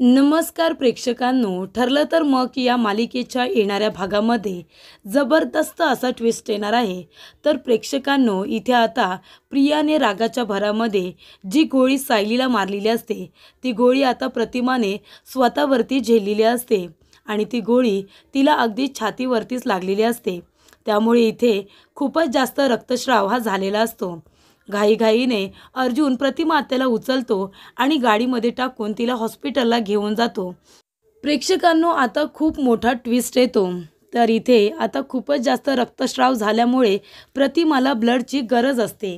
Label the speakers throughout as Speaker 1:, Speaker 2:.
Speaker 1: नमस्कार प्रेक्षकांनो, ठरलं तर मग या मालिकेच्या येणाऱ्या भागामध्ये जबरदस्त असा ट्विस्ट येणार आहे। तर प्रेक्षकांनो, इथे आता प्रियाने रागाच्या भरामध्ये जी गोळी सायलीला मारलेली असते ती गोळी आता प्रतिमाने स्वतःवरती झेललेली असते आणि ती गोळी तिला अगदी छातीवरतीच लागलेली असते। त्यामुळे इथे खूपच जास्त रक्तस्राव हा झालेला असतो। घाईघाईने अर्जुन प्रतिमा आत्याला उचलतो आणि गाडीमध्ये टाकून तिला हॉस्पिटलला घेऊन जातो। प्रेक्षकांनो, आता खूप मोठा ट्विस्ट येतो। तर इथे आता खूपच जास्त रक्तस्राव झाल्यामुळे प्रतिमाला ब्लडची गरज असते।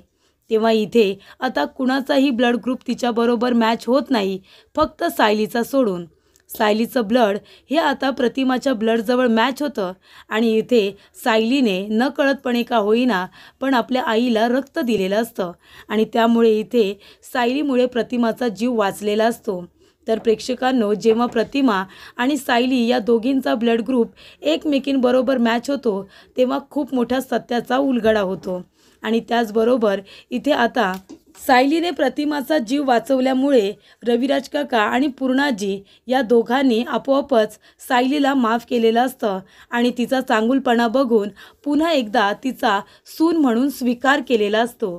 Speaker 1: तेव्हा इथे आता कुणाचाही ब्लड ग्रुप तिच्याबरोबर मॅच होत नाही, फक्त सायलीचा सोडून। सायलीचं ब्लड हे आता प्रतिमाच्या ब्लडजवळ मॅच होतं आणि इथे सायलीने नकळतपणे का होईना पण आपल्या आईला रक्त दिलेलं असतं आणि त्यामुळे इथे सायलीमुळे प्रतिमाचा जीव वाचलेला असतो। तर प्रेक्षकांनो, जेव्हा प्रतिमा आणि सायली या दोघींचा ब्लड ग्रुप एकमेकींबरोबर मॅच होतो तेव्हा खूप मोठ्या सत्याचा उलगडा होतो आणि त्याचबरोबर इथे आता सायलीने प्रतिमाचा जीव वाचवल्यामुळे रविराज काका आणि पूर्णाजी या दोघांनी आपोआपच सायलीला माफ केलेलं असतं आणि तिचा चांगुलपणा बघून पुन्हा एकदा तिचा सून म्हणून स्वीकार केलेला असतो।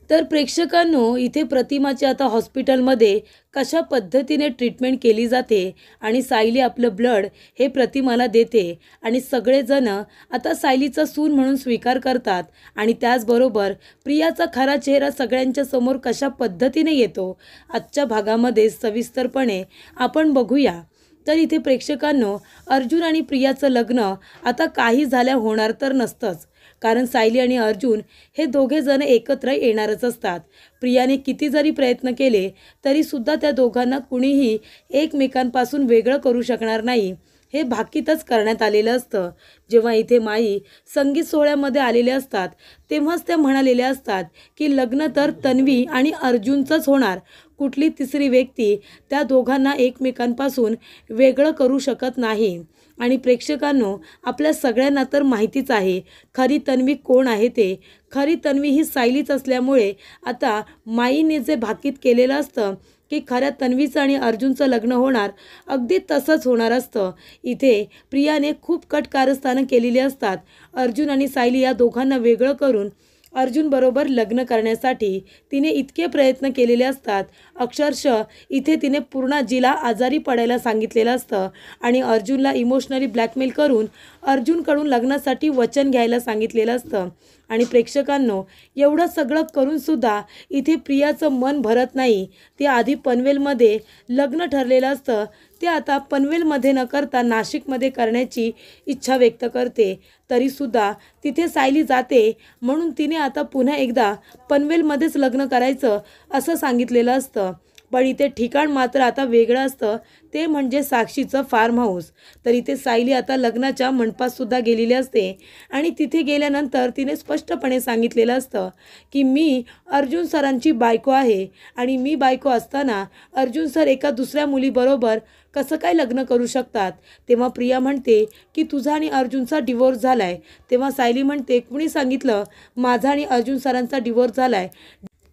Speaker 1: तर प्रेक्षकांनो, इथे प्रतिमाच्या आता हॉस्पिटलमध्ये कशा पद्धतीने ट्रीटमेंट केली जाते आणि सायली आपलं ब्लड हे प्रतिमाला देते आणि सगळेजण आता सायलीचा सून म्हणून स्वीकार करतात आणि त्याचबरोबर प्रियाचा खरा चेहरा सगळ्यांच्या समोर कशा पद्धतीने येतो आजच्या भागामध्ये सविस्तरपणे आपण बघूया। तर इथे प्रेक्षकांनो, अर्जुन आणि प्रियाचं लग्न आता काही झाल्या होणार तर नसतंच, कारण सायली आणि अर्जुन हे दोघे जण एकत्र येणारच असतात। प्रियाने किती जरी प्रयत्न केले तरीसुद्धा त्या दोघांना कुणीही एकमेकांपासून वेगळं करू शकणार नाही, हे भाकीतच करण्यात आलेलं असतं। जेव्हा इथे माई संगीत सोहळ्यामध्ये आलेले असतात तेव्हाच त्या म्हणालेल्या असतात की लग्न तर तन्वी आणि अर्जुनचंच होणार, कुठली तिसरी व्यक्ती त्या दोघांना एकमेकांपासून वेगळं करू शकत नाही। आणि प्रेक्षकांनो, आपल्या सगळ्यांना तर माहितीच आहे खरी तन्वी कोण आहे ते। खरी तन्वी ही सायलीच असल्यामुळे आता माईने जे भाकीत केलेलं असतं की खऱ्या तन्वीचं आणि अर्जुनचं लग्न होणार, अगदी तसंच होणार असतं। इथे प्रियाने खूप कट कारस्थानं केलेली असतात अर्जुन आणि सायली या दोघांना वेगळं करून अर्जुन बरोबर लग्न करण्यासाठी तिने इतके प्रयत्न केलेले असतात। अक्षरशः इथे तिने पूर्णाजीला आजारी पडायला सांगितलेलं असतं आणि अर्जुनला इमोशनली ब्लॅकमेल करून अर्जुनकडून लग्नासाठी वचन घ्यायला सांगितलेलं असतं। आणि प्रेक्षकांनो, एवढं सगळं करूनसुद्धा इथे प्रियाचं मन भरत नाही। ते आधी पनवेलमध्ये लग्न ठरलेलं असतं, ते आता पनवेलमध्ये न करता नाशिकमध्ये करण्याची इच्छा व्यक्त करते। तरीसुद्धा तिथे सायली जाते म्हणून तिने आता पुन्हा एकदा पनवेलमध्येच लग्न करायचं असं सांगितलेलं असतं। पण इथे ठिकाण मात्र आता वेगळं असतं, ते म्हणजे साक्षीचं फार्म हाऊस। तर इथे सायली आता लग्नाच्या मंडपातसुद्धा गेलेली असते आणि तिथे गेल्यानंतर तिने स्पष्टपणे सांगितलेलं असतं की मी अर्जुन सरांची बायको आहे आणि मी बायको असताना अर्जुन सर एका दुसऱ्या मुलीबरोबर कसं काय लग्न करू शकतात। तेव्हा प्रिया म्हणते की तुझा आणि अर्जुनचा डिवोर्स झाला आहे। तेव्हा सायली म्हणते, कुणी सांगितलं माझा आणि अर्जुन सरांचा डिवोर्स झाला आहे?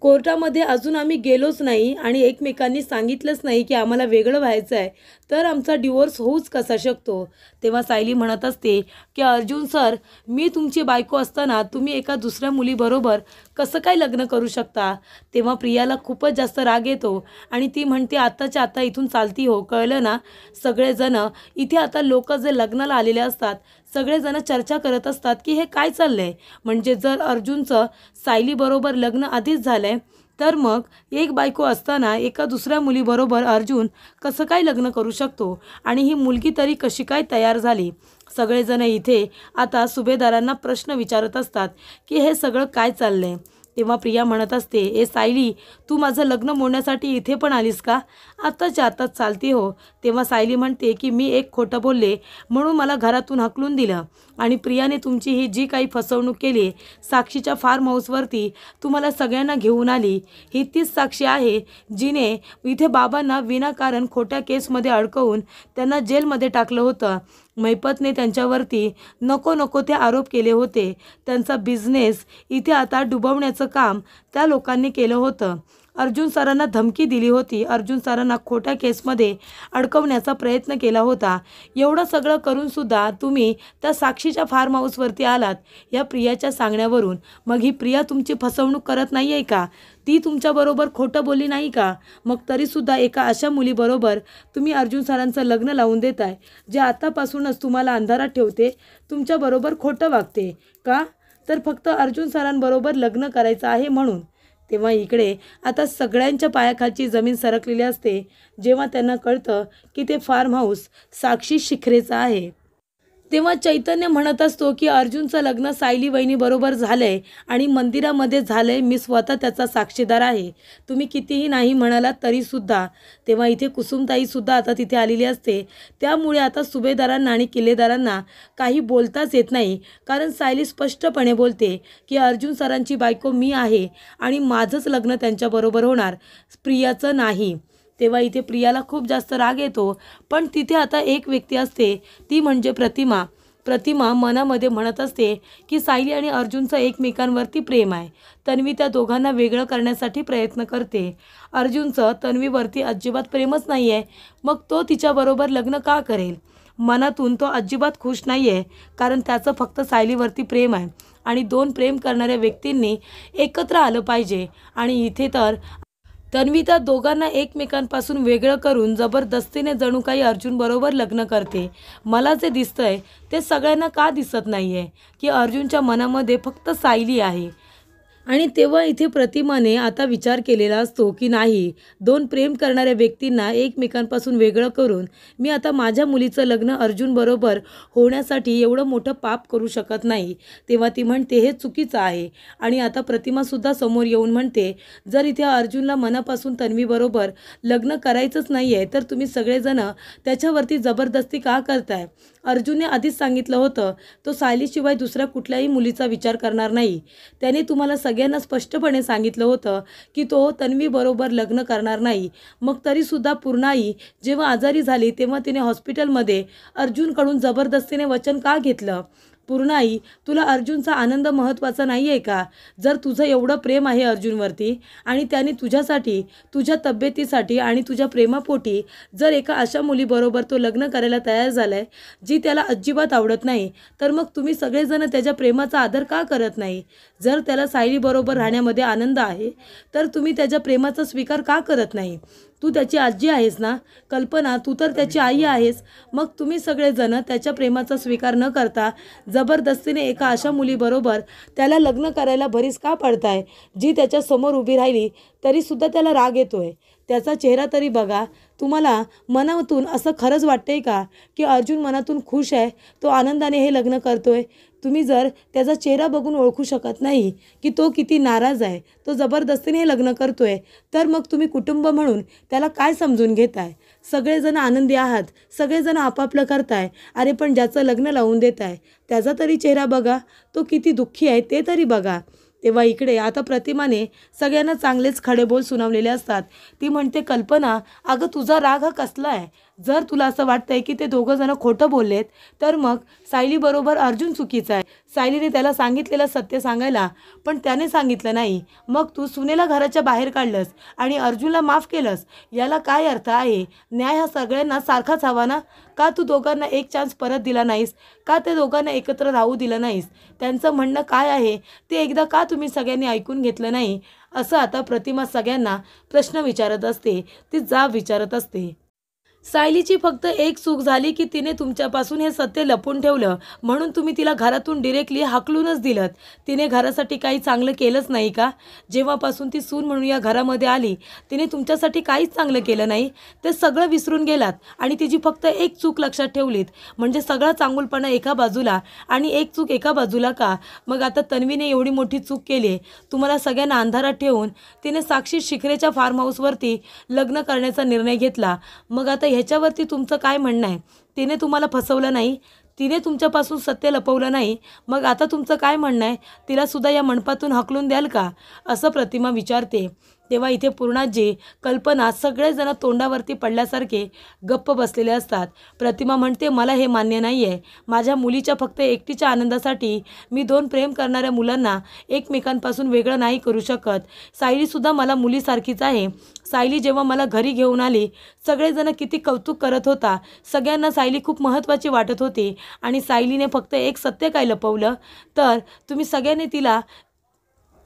Speaker 1: कोर्टामध्ये अजून आम्ही गेलोच नाही आणि एकमेकांनी सांगितलंच नाही की आम्हाला वेगळं व्हायचं आहे, तर आमचा डिवोर्स होऊच कसा शकतो। तेव्हा सायली म्हणत असते की अर्जुन सर, मी तुमची बायको असताना तुम्ही एका दुसऱ्या मुलीबरोबर कसं काय लग्न करू शकता। तेव्हा प्रियाला खूपच जास्त राग येतो आणि ती म्हणते, आत्ताच्या आत्ता इथून चालती हो, कळलं ना। सगळेजण इथे आता लोक जे लग्नाला आलेले असतात सगळेजण चर्चा करत असतात की हे काय चाललंय, म्हणजे जर अर्जुनचं सायलीबरोबर लग्न आधीच झालंय तर मग एक बायको असताना एका दुसऱ्या मुलीबरोबर अर्जुन कसं काय लग्न करू शकतो आणि ही मुलगी तरी कशी काय तयार झाली। सगळेजण इथे आता सुभेदारांना प्रश्न विचारत असतात की हे सगळं काय चाललंय। तेव्हा प्रिया म्हणत असते, ए सायली, तू माझं लग्न मोडण्यासाठी इथे पण आलीस का? आत्ताच्या आत्ताच चालती हो। तेव्हा सायली म्हणते की मी एक खोटं बोलले म्हणून मला घरातून हकलून दिलं आणि प्रियाने तुमची ही जी काही फसवणूक केली साक्षीच्या फार्म हाऊसवरती तुम्हाला सगळ्यांना घेऊन आली, ही तीच साक्षी आहे जिने इथे बाबांना विनाकारण खोट्या केसमध्ये अडकवून त्यांना जेलमध्ये टाकलं होतं। महिपतने त्यांच्यावरती नको नको ते आरोप केले होते। त्यांचा बिझनेस इथे आता डुबवण्याचं काम त्या लोकांनी केलं होतं। अर्जुन सरांना धमकी दिली होती, अर्जुन सरांना खोट्या केसमध्ये अडकवण्याचा प्रयत्न केला होता. एवढं सगळं करूनसुद्धा तुम्ही त्या साक्षीच्या फार्म हाऊसवरती आलात या प्रियाच्या सांगण्यावरून. मग ही प्रिया तुमची फसवणूक करत नाही आहे का? ती तुमच्याबरोबर खोटं बोलली नाही का? मग तरीसुद्धा एका अशा मुलीबरोबर तुम्ही अर्जुन सरांचं लग्न लावून देताय, जे आतापासूनच तुम्हाला अंधारात ठेवते, तुमच्याबरोबर खोटं वागते का? तर फक्त अर्जुन सरांबरोबर लग्न करायचं आहे म्हणून. तेव्हा इकडे आता सगळ्यांच्या पायाखालची जमीन सरकलेली असते जेव्हा त्यांना कळतं की ते फार्म हाऊस साक्षी शिखरेचं आहे. तेव्हा चैतन्य म्हणत असतो की अर्जुनचं लग्न सायली वहिनीबरोबर झालं आहे आणि मंदिरामध्ये झालं आहे, मी स्वतः त्याचा साक्षीदार आहे. तुम्ही कितीही नाही म्हणालात तरीसुद्धा. तेव्हा इथे कुसुमताईसुद्धा आता तिथे आलेली असते. त्यामुळे आता सुभेदारांना आणि किल्लेदारांना काही बोलताच येत नाही, कारण सायली स्पष्टपणे बोलते की अर्जुन सरांची बायको मी आहे आणि माझंच लग्न त्यांच्याबरोबर होणार, प्रियाचं नाही. तेव्हा इथे प्रियाला खूप जास्त राग येतो. पण तिथे आता एक व्यक्ती असते, ती म्हणजे प्रतिमा. प्रतिमा मनामध्ये म्हणत असते की सायली आणि अर्जुनचं एकमेकांवरती प्रेम आहे. तन्वी त्या दोघांना वेगळं करण्यासाठी प्रयत्न करते. अर्जुनचं तन्वीवरती अजिबात प्रेमच नाही आहे, मग तो तिच्याबरोबर लग्न का करेल? मनातून तो अजिबात खुश नाही आहे, कारण त्याचं फक्त सायलीवरती प्रेम आहे आणि दोन प्रेम करणाऱ्या व्यक्तींनी एकत्र आलं पाहिजे. आणि इथे तर तन्वी त्या दोघांना एकमेकांपासून वेगळं करून जबरदस्तीने जणू काही अर्जुनबरोबर लग्न करते. मला जे दिसतंय ते सगळ्यांना का दिसत नाही आहे की अर्जुनच्या मनामध्ये फक्त सायली आहे. आणि तेव्हा इथे प्रतिमाने आता विचार केलेला असतो की नाही, दोन प्रेम करणाऱ्या व्यक्तींना एकमेकांपासून वेगळं करून मी आता माझ्या मुलीचं लग्न अर्जुनबरोबर होण्यासाठी एवढं मोठं पाप करू शकत नाही. तेव्हा ती म्हणते हे चुकीचं आहे. आणि आता प्रतिमासुद्धा समोर येऊन म्हणते, जर इथे अर्जुनला मनापासून तन्वीबरोबर लग्न करायचंच नाही आहे तर तुम्ही सगळेजण त्याच्यावरती जबरदस्ती का करताय? अर्जुनने आधीच सांगितलं होतं तो सायलीशिवाय दुसऱ्या कुठल्याही मुलीचा विचार करणार नाही. त्याने तुम्हाला सगळ्यांना स्पष्टपणे सांगितलं होतं की तो तन्वीबरोबर लग्न करणार नाही. मग तरीसुद्धा पूर्णाई जेव्हा आजारी झाली तेव्हा तिने हॉस्पिटलमध्ये अर्जुनकडून जबरदस्तीने वचन का घेतलं? पूर्णाई, तुला अर्जुनचा आनंद महत्त्वाचा नाही आहे का? जर तुझं एवढं प्रेम आहे अर्जुनवरती आणि त्याने तुझ्यासाठी, तुझ्या तब्येतीसाठी आणि तुझ्या प्रेमापोटी जर एका अशा मुलीबरोबर तो लग्न करायला तयार झाला आहे जी त्याला अजिबात आवडत नाही, तर मग तुम्ही सगळेजण त्याच्या प्रेमाचा आदर का करत नाही? जर त्याला सायलीबरोबर राहण्यामध्ये आनंद आहे तर तुम्ही त्याच्या प्रेमाचा स्वीकार का करत नाही? तू त्याची आजी आहेस ना? कल्पना, तू तर त्याची आई आहेस. मग तुम्ही सगळेजण त्याच्या प्रेमाचा स्वीकार न करता जबरदस्तीने एका अशा मुलीबरोबर त्याला लग्न करायला भरीस का पडताय, जी त्याच्या समोर उभी राहिली तरीसुद्धा त्याला राग येतोय? त्याचा चेहरा तरी बघा. तुम्हाला मनातून असं खरंच वाटतंय का की अर्जुन मनातून खुश आहे, तो आनंदाने हे लग्न करतोय? तुम्ही जर त्याचा चेहरा बघून ओळखू शकत नाही की तो किती नाराज आहे, तो जबरदस्तीने हे लग्न करतोय, तर मग तुम्ही कुटुंब म्हणून त्याला काय समजून घेताय? सगळेजण आनंदी आहात, सगळेजण आपापलं करताय. अरे पण ज्याचं लग्न लावून देत आहे त्याचा तरी चेहरा बघा, तो किती दुःखी आहे ते तरी बघा. तेव्हा इकडे आता प्रतिमाने सगळ्यांना चांगलेच खडेबोल सुनावलेले असतात. ती म्हणते, कल्पना, अगं तुझा राग हा कसला आहे? जर तुला असं वाटतंय की ते दोघं जण खोटं बोललेत तर मग सायलीबरोबर अर्जुन चुकीचा आहे. सायलीने त्याला सांगितलेलं सत्य सांगायला, पण त्याने सांगितलं नाही. मग तू सुनेला घराच्या बाहेर काढलंस आणि अर्जुनला माफ केलंस. याला काय अर्थ आहे? न्याय हा सगळ्यांना सारखाच हवा ना? का तू दोघांना एक चान्स परत दिला नाहीस? का ते दोघांना एकत्र राहू दिलं नाहीस? त्यांचं म्हणणं काय आहे ते एकदा का तुम्ही सगळ्यांनी ऐकून घेतलं नाही? असं आता प्रतिमा सगळ्यांना प्रश्न विचारत असते, ती जाब विचारत असते. सायलीची फक्त एक चूक झाली की तिने तुमच्यापासून हे सत्य लपून ठेवलं, म्हणून तुम्ही तिला घरातून डिरेक्टली हाकलूनच दिलं. तिने घरासाठी काही चांगलं केलंच नाही का? जेव्हापासून ती सून म्हणून या घरामध्ये आली तिने तुमच्यासाठी काहीच चांगलं केलं नाही. ते सगळं विसरून गेलात आणि तिची फक्त एक चूक लक्षात ठेवलीत, म्हणजे सगळा चांगुलपणा एका बाजूला आणि एक चूक एका बाजूला का? मग आता तन्वीने एवढी मोठी चूक केली, तुम्हाला सगळ्यांना अंधारात ठेवून तिने साक्षी शिखरेच्या फार्म हाऊसवरती लग्न करण्याचा निर्णय घेतला. मग आता ह्याच्यावरती तुमचं काय म्हणणं आहे? तिने तुम्हाला फसवलं नाही, तिने तुमच्यापासून सत्य लपवलं नाही, मग आता तुमचं काय म्हणणं आहे? तिलासुद्धा या मंडपातून हकलून द्याल का? असं प्रतिमा विचारते. तेव्हा इथे पूर्णाजी, कल्पना सगळेजण तोंडावरती पडल्यासारखे गप्प बसलेले असतात. प्रतिमा म्हणते, मला हे मान्य नाही आहे. माझ्या मुलीच्या फक्त एकटीच्या आनंदासाठी मी 2 प्रेम करणाऱ्या मुलांना एकमेकांपासून वेगळं नाही करू शकत. सायलीसुद्धा मला मुलीसारखीच आहे. सायली जेव्हा मला घरी घेऊन आली, सगळेजण किती कौतुक करत होता. सगळ्यांना सायली खूप महत्त्वाची वाटत होती आणि सायलीने फक्त एक सत्य काय लपवलं, तर तुम्ही सगळ्यांनी तिला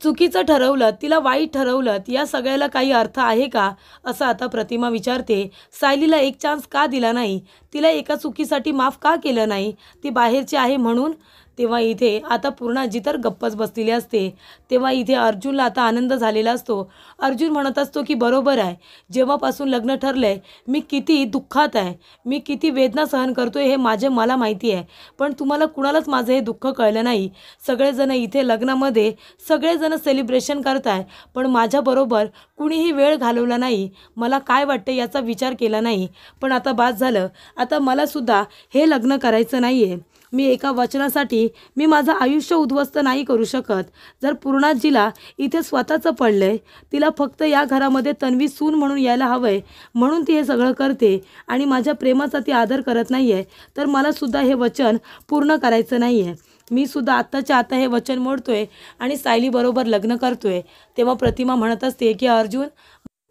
Speaker 1: चुकीचं ठरवलं, तिला वाईट ठरवलं. या सगळ्याला काही अर्थ आहे का, असं आता प्रतिमा विचारते. सायलीला एक चान्स का दिला नाही? तिला एका चुकीसाठी माफ का केलं नाही? ती बाहेरची आहे म्हणून? तेव्हा इथे आता पूर्णाजी तर गप्पच बसलेली असते. तेव्हा इथे अर्जुनला आता आनंद झालेला असतो. अर्जुन म्हणत असतो की बरोबर आहे, जेव्हापासून लग्न ठरलंय मी किती दुःखात आहे, मी किती वेदना सहन करतोय हे मला माहिती आहे. पण तुम्हाला कुणालाच माझं हे दुःख कळलं नाही. सगळेजण इथे लग्नामध्ये सगळेजण सेलिब्रेशन करताय, पण माझ्याबरोबर कुणीही वेळ घालवला नाही. मला काय वाटतं याचा विचार केला नाही. पण आता बास झालं. आता मलासुद्धा हे लग्न करायचं नाही आहे. मी एका वचनासाठी मी माझं आयुष्य उद्ध्वस्त नाही करू शकत. जर पूर्णाजीला इथे स्वतःचं पडलंय, तिला फक्त या घरामध्ये तन्वी सून म्हणून यायला हवंय म्हणून ती हे सगळं करते आणि माझ्या प्रेमाचा ती आदर करत नाही आहे, तर मलासुद्धा हे वचन पूर्ण करायचं नाही आहे. मी सुद्धा आत्ताच्या आता हे वचन मोडतोय आणि सायलीबरोबर लग्न करतोय. तेव्हा प्रतिमा म्हणत असते की अर्जुन,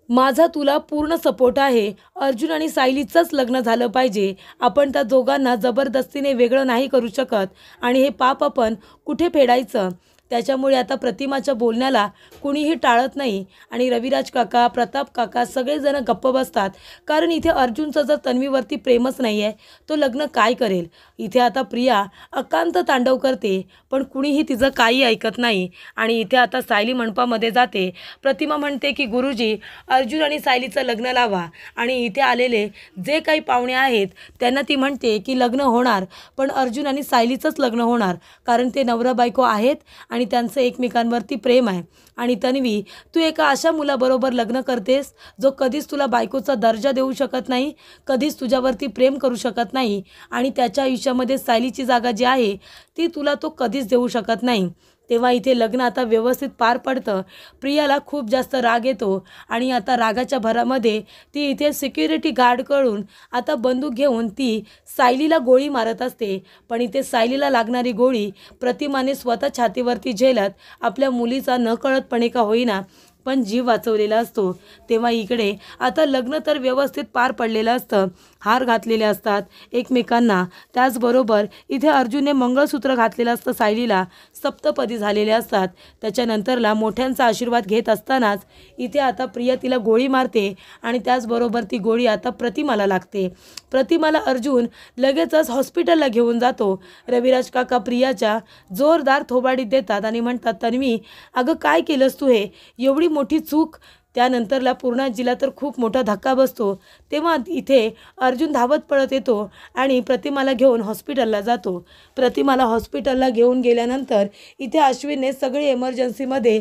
Speaker 1: माझा तुला पूर्ण सपोर्ट आहे. अर्जुन आणि सायलीचंच लग्न झालं पाहिजे. आपण त्या दोघांना जबरदस्तीने वेगळं नाही करू शकत आणि हे पाप आपण कुठे फेडायचं? त्याच्यामुळे आता प्रतिमाच्या बोलण्याला कुणीही टाळत नाही आणि रविराज काका, प्रताप काका सगळेजण गप्प बसतात. कारण इथे अर्जुनचं जर तन्वीवरती प्रेमच नाही आहे, तो लग्न काय करेल? इथे आता प्रिया अकांत तांडव करते, पण कुणीही तिचं काही ऐकत नाही. आणि इथे आता सायली मंडपामध्ये जाते. प्रतिमा म्हणते की गुरुजी, अर्जुन आणि सायलीचं लग्न लावा. आणि इथे आलेले जे काही पाहुणे आहेत त्यांना ती म्हणते की लग्न होणार, पण अर्जुन आणि सायलीचंच लग्न होणार, कारण ते नवरा बायको आहेत आणि त्यांचं एकमेकांवरती प्रेम आहे. आणि तन्वी, तू एका अशा मुलाबरोबर लग्न करतेस जो कधीच तुला बायकोचा दर्जा देऊ शकत नाही, कधीच तुझ्यावरती प्रेम करू शकत नाही आणि त्याच्या आयुष्यामध्ये सायलीची जागा जी आहे ती तुला तो कधीच देऊ शकत नाही. तेव्हा इथे लग्न आता व्यवस्थित पार पडतं. प्रियाला खूप जास्त राग येतो आणि आता रागाच्या भरामध्ये ती इथे सिक्युरिटी गार्डकडून आता बंदूक घेऊन ती सायलीला गोळी मारत असते. पण इथे सायलीला लागणारी गोळी प्रतिमाने स्वतः छातीवरती झेलत आपल्या मुलीचा नकळतपणे का होईना पण जीव वाचवलेला असतो. तेव्हा इकडे आता लग्न तर व्यवस्थित पार पडलेलं असतं. हार घातलेले असतात एकमेकांना. त्याचबरोबर इथे अर्जुनने मंगळसूत्र घातलेलं असतं सायलीला. सप्तपदी झालेले असतात. त्याच्यानंतरला मोठ्यांचा आशीर्वाद घेत असतानाच इथे आता प्रिया तिला गोळी मारते आणि त्याचबरोबर ती गोळी आता प्रतिमाला लागते. प्रतिमाला अर्जुन लगेचच हॉस्पिटलला घेऊन जातो. रविराज काका प्रियाच्या जोरदार थोबाडीत देतात आणि म्हणतात, तन्वी अगं काय केलंस तू? हे एवढी मोठी चूक. त्यानंतरला पूर्णाजीला तर खूप मोठा धक्का बसतो. तेव्हा इथे अर्जुन धावत पळत येतो आणि प्रतिमाला घेऊन हॉस्पिटलला जातो. प्रतिमाला हॉस्पिटलला घेऊन गेल्यानंतर इथे अश्विनने सगळी एमर्जन्सीमध्ये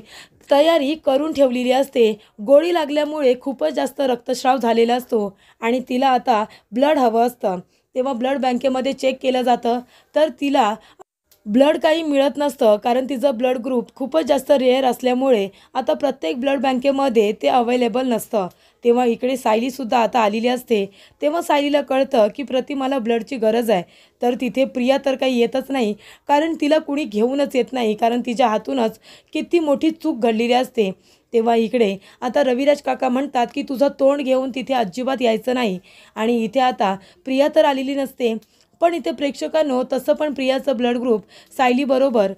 Speaker 1: तयारी करून ठेवलेली असते. गोळी लागल्यामुळे खूपच जास्त रक्तस्राव झालेला असतो आणि तिला आता ब्लड हवं असतं. तेव्हा ब्लड बँकेमध्ये चेक केलं जातं, तर तिला ब्लड काही मिळत नसतं, कारण तिचं ब्लड ग्रुप खूपच जास्त रेअर असल्यामुळे आता प्रत्येक ब्लड बँकेमध्ये ते अवेलेबल नसतं. तेव्हा इकडे सायलीसुद्धा आता आलेली असते. तेव्हा सायलीला कळतं की प्रतिमाला ब्लडची गरज आहे. तर तिथे प्रिया तर काही येतच नाही, कारण तिला कुणी घेऊनच येत नाही, कारण तिच्या हातूनच किती मोठी चूक घडलेली असते. तेव्हा इकडे आता रविराज काका म्हणतात की तुझं तोंड घेऊन तिथे अजिबात यायचं नाही. आणि इथे आता प्रिया तर आलेली नसते, पण इथे प्रेक्षकांनो तसं पण प्रियाचं ब्लड ग्रुप सायलीबरोबर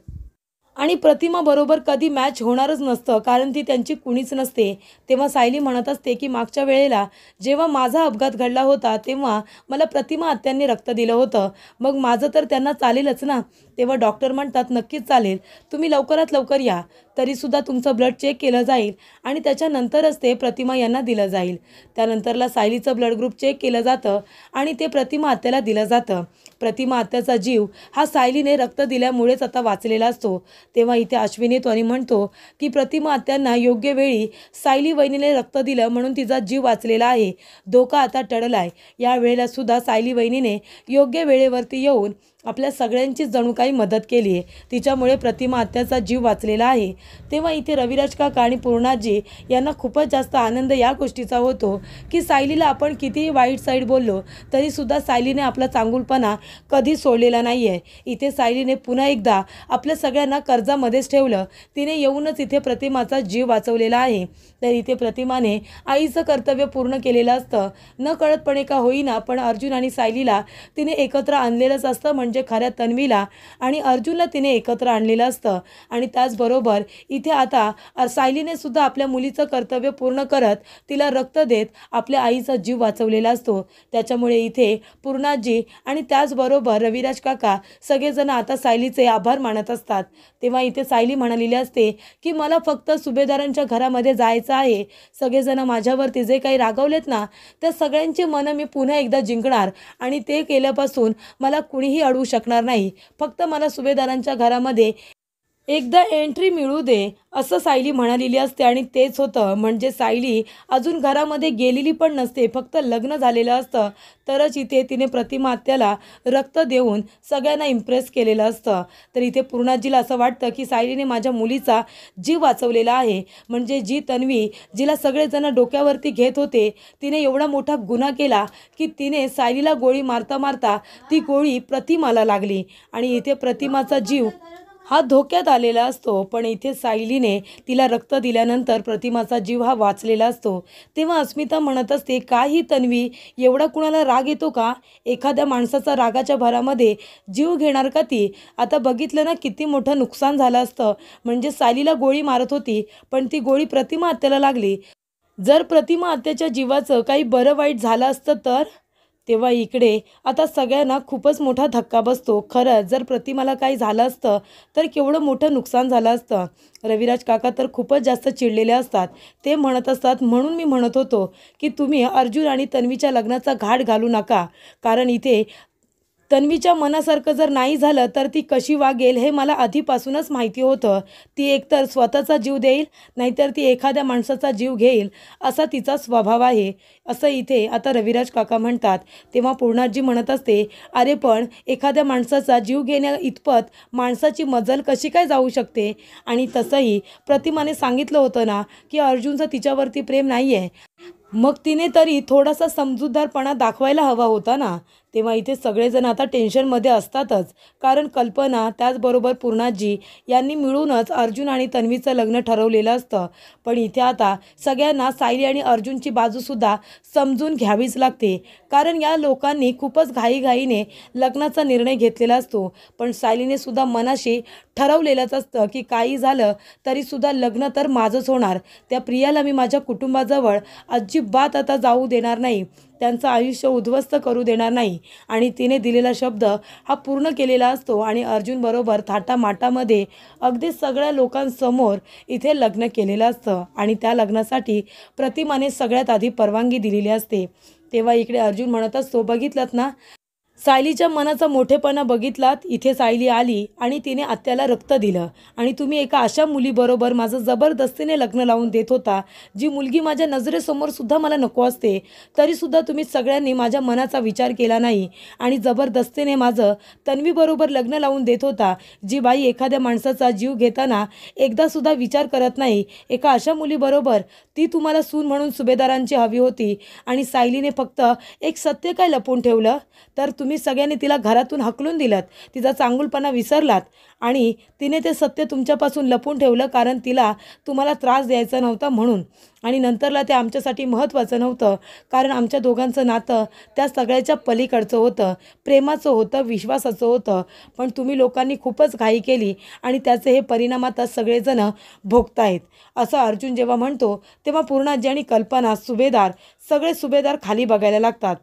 Speaker 1: आणि प्रतिमाबरोबर कधी मॅच होणारच नसतं, कारण ती त्यांची कुणीच नसते. तेव्हा सायली म्हणत असते की मागच्या वेळेला जेव्हा माझा अपघात घडला होता तेव्हा मला प्रतिमा आत्यांनी रक्त दिलं होतं, मग माझं तर त्यांना चालेलच ना. तेव्हा डॉक्टर म्हणतात नक्कीच चालेल, तुम्ही लवकरात लवकर या, तरीसुद्धा तुमचं ब्लड चेक केलं जाईल आणि त्याच्यानंतरच ते प्रतिमा यांना दिलं जाईल. त्यानंतरला सायलीचं ब्लड ग्रुप चेक केलं जातं आणि ते प्रतिमा आत्याला दिलं जातं. प्रतिमा आत्याचा जीव हा सायलीने रक्त दिल्यामुळेच आता वाचलेला असतो। तेव्हा इथे अश्विनी येतो आणि म्हणतो की प्रतिमा आत्यांना योग्य वेळी सायली वहिनीने रक्त दिलं म्हणून तिचा जीव वाचलेला आहे, धोका आता टळलाय। या वेळेला सुद्धा सायली वहिनीने योग्य वेळेवरती येऊन आपल्या सगळ्यांचीच जणू काही मदत केली आहे, तिच्यामुळे प्रतिमा आत्याचा जीव वाचलेला आहे। तेव्हा इथे रविराज काका आणि पूर्णाजी यांना खूपच जास्त आनंद या गोष्टीचा होतो की सायलीला आपण कितीही वाईट साईड बोललो तरीसुद्धा सायलीने आपला चांगुलपणा कधी सोडलेला नाही आहे। इथे सायलीने पुन्हा एकदा आपल्या सगळ्यांना कर्जामध्येच ठेवलं, तिने येऊनच इथे प्रतिमाचा जीव वाचवलेला आहे। तर इथे प्रतिमाने आईचं कर्तव्य पूर्ण केलेलं असतं, न कळतपणे का होईना पण अर्जुन आणि सायलीला तिने एकत्र आणलेलंच असतं, म्हणजे खऱ्या तन्वीला आणि अर्जुनला तिने एकत्र आणलेलं असतं। आणि त्याचबरोबर इथे आता सायलीने सुद्धा आपल्या मुलीचं कर्तव्य पूर्ण करत तिला रक्त देत आपल्या आईचा जीव वाचवलेला असतो। त्याच्यामुळे इथे पूर्णाजी आणि त्याचबरोबर रविराज काका सगळेजण आता सायलीचे आभार मानत असतात। तेव्हा इथे सायली म्हणालेली असते की मला फक्त सुभेदारांच्या घरामध्ये जायचं आहे, सगळेजण माझ्यावरती जे काही रागवलेत ना त्या सगळ्यांची मनं मी पुन्हा एकदा जिंकणार आणि ते केल्यापासून मला कुणीही अडवू शकणार नाही, फक्त मला सुभेदारांच्या घरामध्ये एकदा एंट्री मिळू दे असं सायली म्हणालेली असते। आणि तेच होतं, म्हणजे सायली अजून घरामध्ये गेलेली पण नसते, फक्त लग्न झालेलं असतं तरच इथे तिने प्रतिमा आत्याला रक्त देऊन सगळ्यांना इम्प्रेस केलेलं असतं। तर इथे पूर्णाजीला असं वाटतं की सायलीने माझ्या मुलीचा जीव वाचवलेला आहे, म्हणजे जी तन्वी जिला सगळेजण डोक्यावरती घेत होते तिने एवढा मोठा गुन्हा केला की तिने सायलीला गोळी मारता मारता ती गोळी प्रतिमाला लागली आणि इथे प्रतिमाचा जीव हा धोक्यात आलेला असतो। पण इथे सायलीने तिला रक्त दिल्यानंतर प्रतिमाचा जीव हा वाचलेला असतो। तेव्हा अस्मिता म्हणत असते काही तन्वी एवढा कुणाला राग येतो का, एखाद्या माणसाचा रागाच्या भरामध्ये जीव घेणार का ती? आता बघितलं ना किती मोठं नुकसान झालं असतं, म्हणजे सायलीला गोळी मारत होती पण ती गोळी प्रतिमा आत्याला लागली, जर प्रतिमा आत्याच्या जीवाचं काही बरं वाईट झालं असतं तर? तेव्हा इकडे आता सगळ्यांना खूपच मोठा धक्का बसतो। खरंच जर प्रतिमाला काही झालं असतं तर केवढं मोठं नुकसान झालं असतं। रविराज काका तर खूपच जास्त चिडलेले असतात, ते म्हणत असतात म्हणून मी म्हणत होतो की तुम्ही अर्जुन आणि तन्वीच्या लग्नाचा घाट घालू नका, कारण इथे तन्वीच्या मनासारखं जर नाही झालं तर ती कशी वागेल हे मला आधीपासूनच माहिती होतं। ती एकतर स्वतःचा जीव देईल नाहीतर ती एखाद्या माणसाचा जीव घेईल, असा तिचा स्वभाव आहे असं इथे आता रविराज काका म्हणतात। तेव्हा पूर्णाजी म्हणत असते अरे पण एखाद्या माणसाचा जीव घेण्या इतपत माणसाची मजल कशी काय जाऊ शकते? आणि तसंही प्रतिमाने सांगितलं होतं ना की अर्जुनचं तिच्यावरती प्रेम नाही आहे, मग तिने तरी थोडासा समजूतदारपणा दाखवायला हवा होता ना। तेव्हा इथे सगळेजण आता टेन्शनमध्ये असतातच, कारण कल्पना त्याचबरोबर पूर्णाजी यांनी मिळूनच अर्जुन आणि तन्वीचं लग्न ठरवलेलं असतं। पण इथे आता सगळ्यांना सायली आणि अर्जुनची बाजूसुद्धा समजून घ्यावीच लागते, कारण या लोकांनी खूपच घाईघाईने लग्नाचा निर्णय घेतलेला असतो। पण सायलीने सुद्धा मनाशी ठरवलेलंच असतं की काही झालं तरीसुद्धा लग्न तर माझंच होणार, त्या प्रियाला मी माझ्या कुटुंबाजवळ अजिबात आता जाऊ देणार नाही, त्यांचं आयुष्य उद्ध्वस्त करू देणार नाही। आणि तिने दिलेला शब्द हा पूर्ण केलेला असतो आणि अर्जुन बरोबर थाटामाटामध्ये अगदी सगळ्या लोकांसमोर इथे लग्न केलेलं असतं आणि त्या लग्नासाठी प्रतिमाने सगळ्यात आधी परवानगी दिलेली असते। तेव्हा इकडे अर्जुन म्हणत असतो बघितलात ना, सायलीच्या मनाचा मोठेपणा बघितलात, इथे सायली आली आणि तिने आत्याला रक्त दिलं आणि तुम्ही एका अशा मुलीबरोबर माझं जबरदस्तीने लग्न लावून देत होता, जी मुलगी माझ्या नजरेसमोर सुद्धा मला नको असते, तरीसुद्धा तुम्ही सगळ्यांनी माझ्या मनाचा विचार केला नाही आणि जबरदस्तीने माझं तन्वीबरोबर लग्न लावून देत होता, जी बाई एखाद्या माणसाचा जीव घेताना एकदासुद्धा विचार करत नाही, एका अशा मुलीबरोबर ती तुम्हाला सून म्हणून सुभेदारांची हवी होती आणि सायलीने फक्त एक सत्य काय लपवून ठेवलं, तर तुम्ही सगळ्यांनी तिला घरातून हकलून दिलात, तिचा चांगुलपणा विसरलात आणि तिने ते सत्य तुमच्यापासून लपवून ठेवलं, कारण तिला तुम्हाला त्रास द्यायचा नव्हता म्हणून। आणि नंतरला ते आमच्यासाठी महत्त्वाचं नव्हतं, कारण आमच्या दोघांचं नातं त्या सगळ्याच्या पलीकडचं होतं, प्रेमाचं होतं, विश्वासाचं होतं। पण तुम्ही लोकांनी खूपच घाई केली आणि त्याचे हे परिणाम आता सगळेजण भोगतायत असं अर्जुन जेव्हा म्हणतो तेव्हा पूर्णाजी आणि कल्पना, सुभेदार, सगळे सुभेदार खाली बघायला लागतात।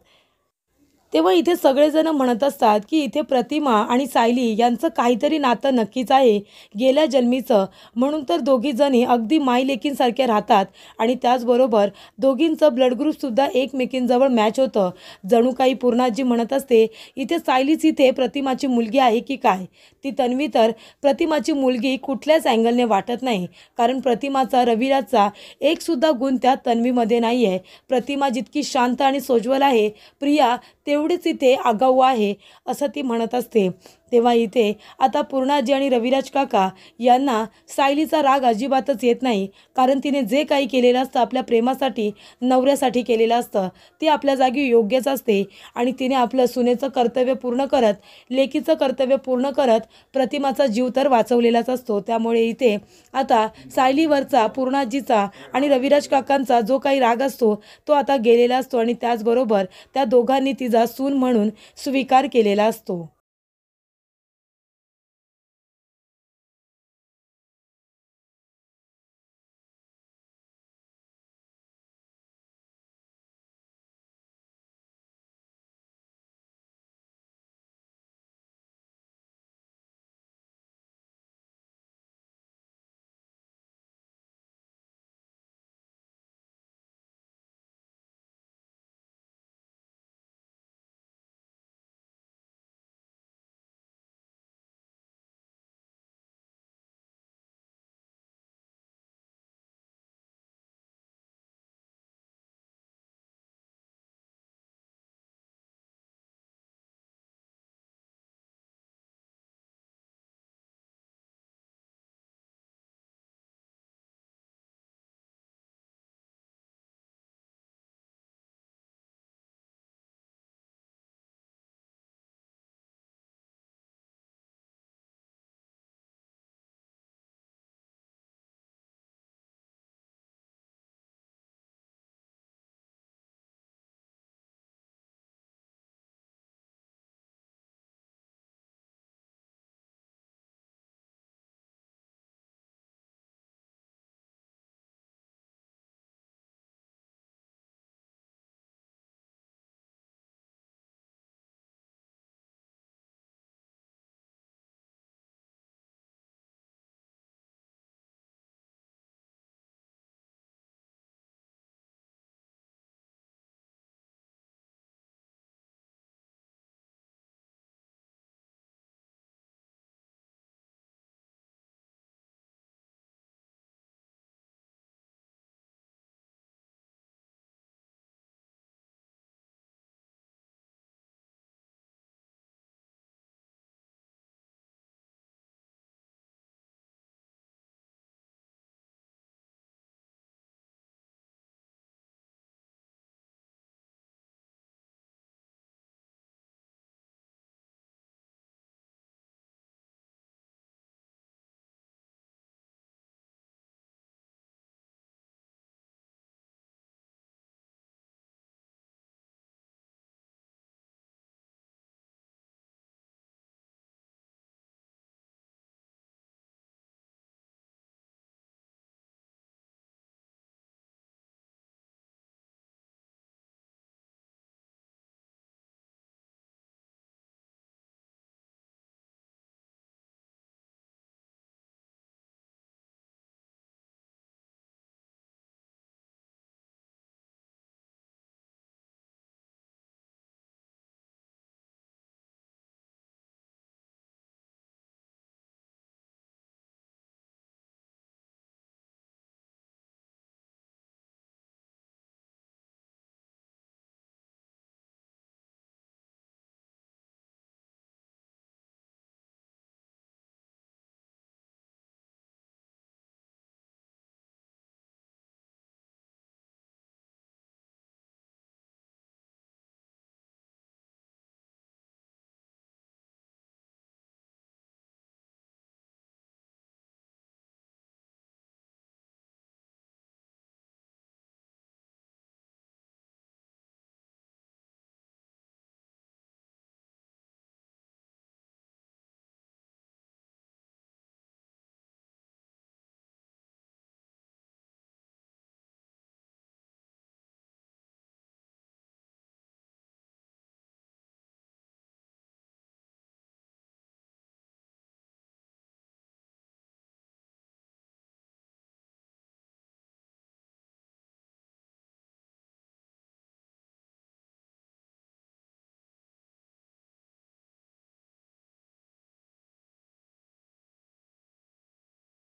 Speaker 1: तेव्हा इथे सगळेजण म्हणत असतात की इथे प्रतिमा आणि सायली यांचं काहीतरी नातं नक्कीच आहे गेल्या जन्मीचं, म्हणून तर दोघीजणी अगदी माईलेकींसारखे राहतात आणि त्याचबरोबर दोघींचं ब्लड ग्रुपसुद्धा एकमेकींजवळ मॅच होतं. जणू काही पूर्णाजी म्हणत असते इथे सायलीच इथे प्रतिमाची मुलगी आहे की काय. ती तन्वी तर प्रतिमाची मुलगी कुठल्याच अँगलने वाटत नाही, कारण प्रतिमाचा रविराजचा एकसुद्धा गुण त्या तन्वीमध्ये नाही आहे. प्रतिमा जितकी शांत आणि सोज्वल आहे, प्रिया तेवढीच इथे आगाऊ आहे असं ती म्हणत असते. तेव्हा इथे आता पूर्णाजी आणि रविराज काका यांना सायलीचा राग अजिबातच येत नाही, कारण तिने जे काही केलेलं असतं आपल्या प्रेमासाठी, नवऱ्यासाठी केलेलं असतं ते आपल्या जागी योग्यच असते आणि तिने आपलं सुनेचं कर्तव्य पूर्ण करत, लेकीचं कर्तव्य पूर्ण करत प्रतिमाचा जीव तर वाचवलेलाच असतो. त्यामुळे इथे आता सायलीवरचा, पूर्णाजीचा आणि रविराज काकांचा जो काही राग असतो तो आता गेलेला असतो आणि त्याचबरोबर त्या दोघांनी तिचा सून म्हणून स्वीकार केलेला असतो.